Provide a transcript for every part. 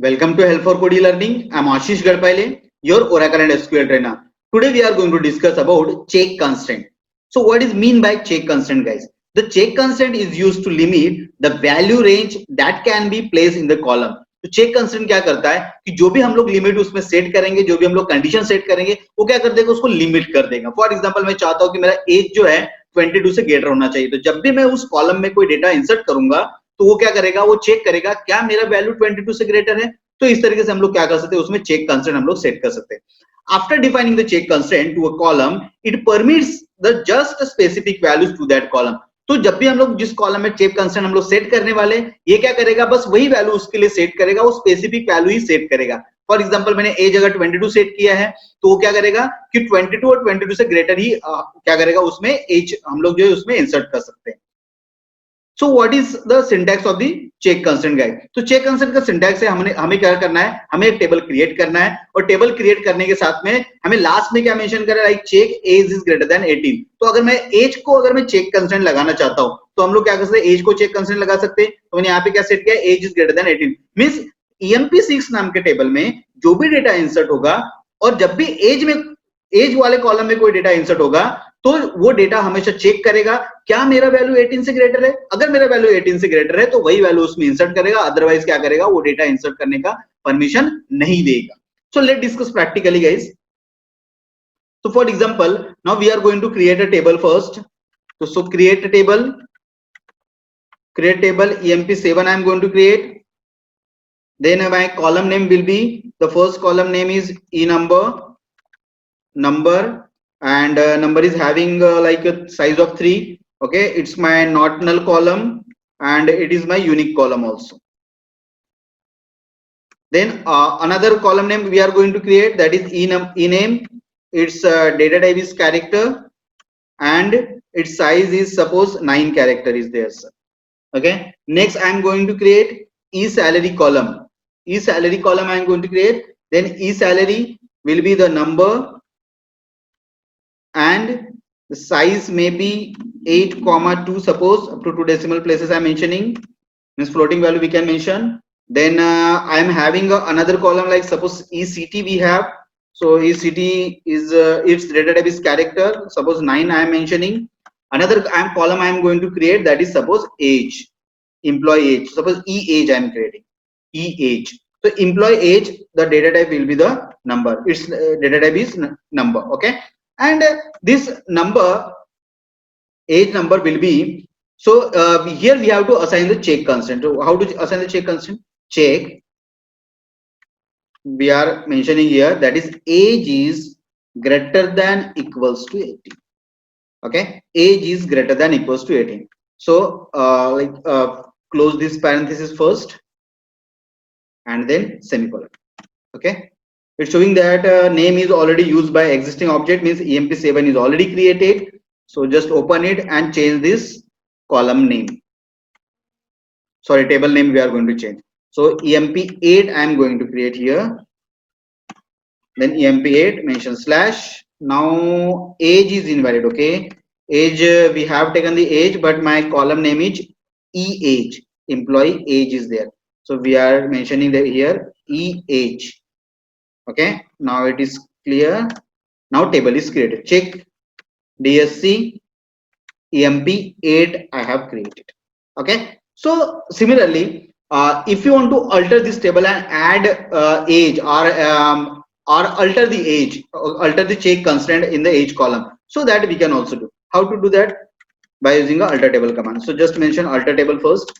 Welcome to Help for Code Learning. I'm Ashish Gadpaile, your Oracle and SQL trainer. Today we are going to discuss about check constraint. So what is mean by check constraint, guys? The check constraint is used to limit the value range that can be placed in the column. तो check constraint क्या करता है कि जो भी हम लोग limit उसमें सेट करेंगे, जो भी हम लोग कंडीशन सेट करेंगे, वो क्या कर देगा, उसको लिमिट कर देगा. फॉर एग्जांपल मैं चाहता हूं कि मेरा एज जो है 22 से ग्रेटर होना चाहिए, तो जब भी मैं उस कॉलम में कोई डेटा इंसर्ट करूंगा तो वो क्या करेगा, वो चेक करेगा क्या मेरा वैल्यू 22 से ग्रेटर है. तो इस तरीके से हम लोग क्या कर सकते हैं, उसमें चेक कंस्ट्रेंट हम लोग सेट कर सकते हैं. After defining the check constraint to a column, it permits the just specific values to that column. तो जब भी हम लोग जिस कॉलम में चेक कंस्ट्रेंट हम लोग सेट करने वाले, ये क्या करेगा, बस वही वैल्यू उसके लिए सेट करेगा, वो स्पेसिफिक वैल्यू ही सेट करेगा. फॉर एग्जांपल मैंने एज अगर 22 सेट किया है तो वो क्या करेगा कि 22 और 22 से ग्रेटर ही क्या करेगा, उसमें एज हम लोग जो है उसमें इंसर्ट कर सकते हैं. So what is the syntax of the check constraint, guys? तो check constraint का syntax है, हमें क्या करना है, हमें एक टेबल क्रिएट करना है, और टेबल क्रिएट करने के साथ में हमें लास्ट में क्या मेंशन करें, like check age is greater than 18. तो अगर मैं एज को अगर मैं चेक कंस्ट्रेंट लगाना चाहता हूं तो हम लोग क्या कर सकते हैं, एज को चेक कंस्ट्रेंट लगा सकते हैं. तो मैंने यहाँ पे क्या सेट किया, age is greater than 18. Means emp6 नाम के टेबल में जो भी डेटा इंसर्ट होगा, और जब भी एज वाले कॉलम में कोई डेटा इंसर्ट होगा तो वो डेटा हमेशा चेक करेगा क्या मेरा वैल्यू 18 से ग्रेटर है. अगर मेरा वैल्यू 18 से ग्रेटर है तो वही वैल्यू उसमें इंसर्ट करेगा, अदरवाइज क्या करेगा, वो डेटा इंसर्ट करने का परमिशन नहीं देगा. So let discuss practically, guys. So for example, now we are going to create a table first. So create a table, emp7 I am going to create. Then my column name will be, the first column name is number, and number is having like a size of 3. Okay, it's my not null column and it is my unique column also. Then another column name we are going to create, that is ename. Its data type is character and its size is suppose 9 character is there, sir. Okay, next I am going to create eSalary column. eSalary column I am going to create. Then eSalary will be the number and the size may be 8,2, suppose up to 2 decimal places I am mentioning, means floating value we can mention. Then I am having another column, like suppose ECT we have. So ECT is its data type is character, suppose 9 I am mentioning. Another column I am going to create, that is suppose age, employee age. Suppose age I am creating, age. So employee age, the data type will be the number, its data type is number. Okay, and this number, age number will be, so here we have to assign the check constraint. So how to assign the check constraint? Check, we are mentioning here, that is age is greater than equals to 18. Okay, age is greater than equals to 18. So close this parenthesis first and then semicolon. Okay, it's showing that name is already used by existing object, means emp7 is already created. So just open it and change this column name, sorry, table name we are going to change. So emp8 I am going to create here. Then emp8 mention slash. Now age is invalid. Okay, age, we have taken the age, but my column name is age, employee age is there. So we are mentioning that here age. Okay, now it is clear. Now table is created. Check dsc emp8 I have created. Okay, so similarly if you want to alter this table and add age, or alter the age, alter the check constraint in the age column, so that we can also do. How to do that? By using a alter table command. So just mention alter table first.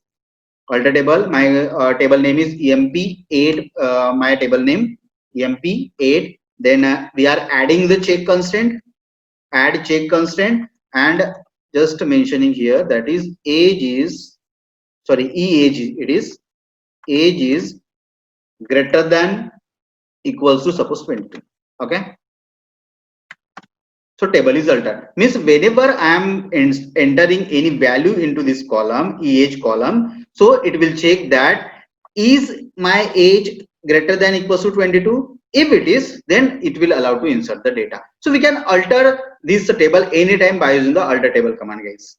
Alter table, my table name is emp8, my table name emp8. Then we are adding the check constraint, add check constraint, and just mentioning here, that is age is, sorry, age, it is age is greater than equals to suppose 20. Okay, so table is altered, means whenever I am entering any value into this column, age column, so it will check that is my age greater than equals to 22. If it is, then it will allow to insert the data. So we can alter this table anytime by using the alter table command, guys.